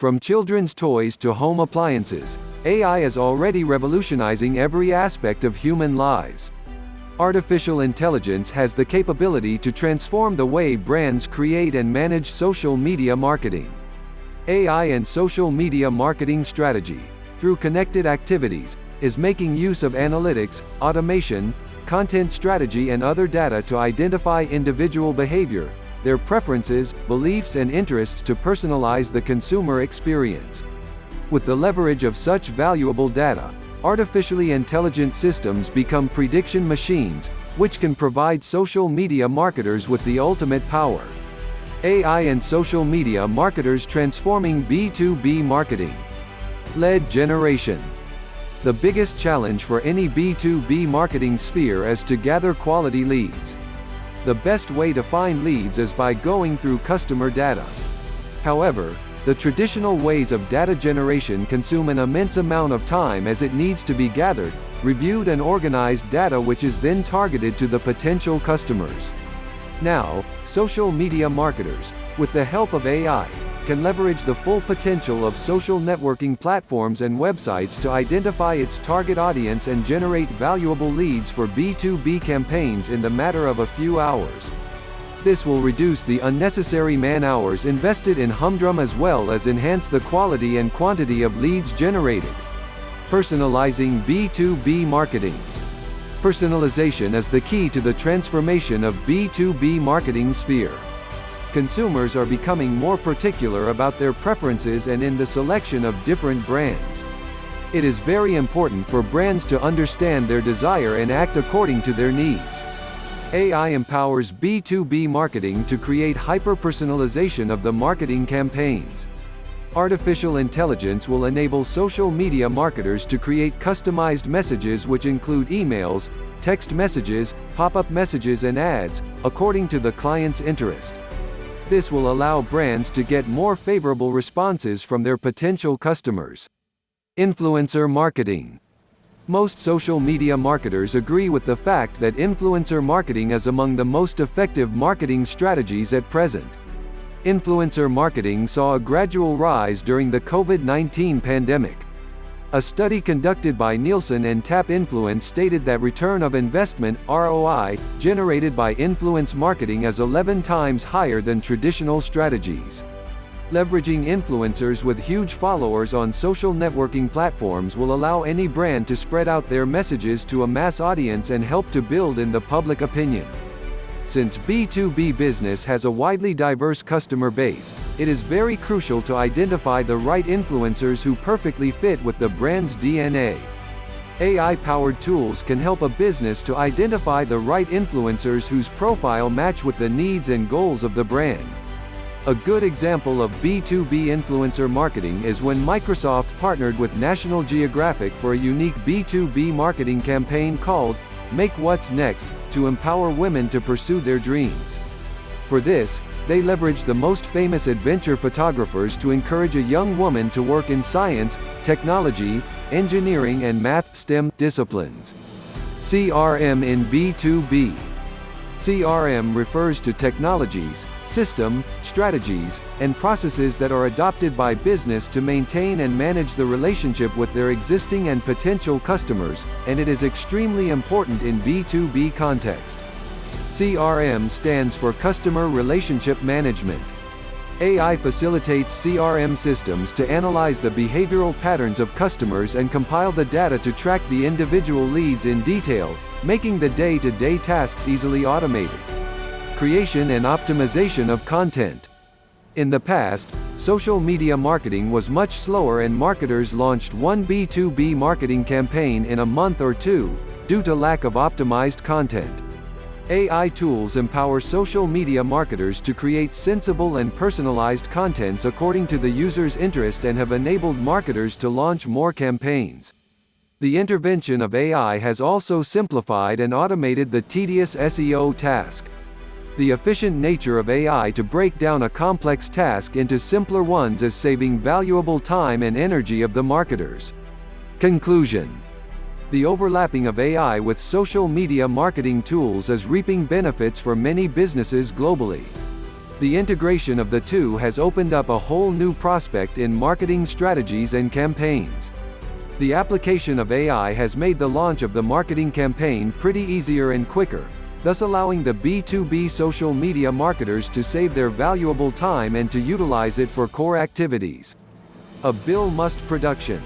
From children's toys to home appliances, AI is already revolutionizing every aspect of human lives. Artificial intelligence has the capability to transform the way brands create and manage social media marketing. AI and social media marketing strategy, through connected activities, is making use of analytics, automation, content strategy and other data to identify individual behavior, their preferences, beliefs and interests to personalize the consumer experience. With the leverage of such valuable data, artificially intelligent systems become prediction machines, which can provide social media marketers with the ultimate power. AI and social media marketers transforming B2B marketing. Lead generation. The biggest challenge for any B2B marketing sphere is to gather quality leads. The best way to find leads is by going through customer data. However, the traditional ways of data generation consume an immense amount of time as it needs to be gathered, reviewed and organized data which is then targeted to the potential customers. Now, social media marketers, with the help of AI, can leverage the full potential of social networking platforms and websites to identify its target audience and generate valuable leads for B2B campaigns in the matter of a few hours. This will reduce the unnecessary man-hours invested in humdrum as well as enhance the quality and quantity of leads generated. Personalizing B2B marketing. Personalization is the key to the transformation of B2B marketing sphere. Consumers are becoming more particular about their preferences and in the selection of different brands. It is very important for brands to understand their desire and act according to their needs. AI empowers B2B marketing to create hyper-personalization of the marketing campaigns. Artificial intelligence will enable social media marketers to create customized messages which include emails, text messages, pop-up messages and ads, according to the client's interest. This will allow brands to get more favorable responses from their potential customers. Influencer marketing. Most social media marketers agree with the fact that influencer marketing is among the most effective marketing strategies at present. Influencer marketing saw a gradual rise during the COVID-19 pandemic. A study conducted by Nielsen and Tap Influence stated that return of investment (ROI) generated by influence marketing is 11 times higher than traditional strategies. Leveraging influencers with huge followers on social networking platforms will allow any brand to spread out their messages to a mass audience and help to build in the public opinion. Since B2B business has a widely diverse customer base, it is very crucial to identify the right influencers who perfectly fit with the brand's DNA. AI-powered tools can help a business to identify the right influencers whose profile match with the needs and goals of the brand. A good example of B2B influencer marketing is when Microsoft partnered with National Geographic for a unique B2B marketing campaign called Make What's Next, to empower women to pursue their dreams. For this, they leveraged the most famous adventure photographers to encourage a young woman to work in science, technology, engineering and math STEM disciplines. CRM in B2B. CRM refers to technologies, system, strategies, and processes that are adopted by business to maintain and manage the relationship with their existing and potential customers, and it is extremely important in B2B context. CRM stands for Customer Relationship Management. AI facilitates CRM systems to analyze the behavioral patterns of customers and compile the data to track the individual leads in detail, making the day-to-day tasks easily automated. Creation and optimization of content. In the past, social media marketing was much slower and marketers launched one B2B marketing campaign in a month or two, due to lack of optimized content. AI tools empower social media marketers to create sensible and personalized contents according to the user's interest and have enabled marketers to launch more campaigns. The intervention of AI has also simplified and automated the tedious SEO task. The efficient nature of AI to break down a complex task into simpler ones is saving valuable time and energy of the marketers. Conclusion. The overlapping of AI with social media marketing tools is reaping benefits for many businesses globally. The integration of the two has opened up a whole new prospect in marketing strategies and campaigns. The application of AI has made the launch of the marketing campaign pretty easier and quicker, thus allowing the B2B social media marketers to save their valuable time and to utilize it for core activities. A Bill Must production.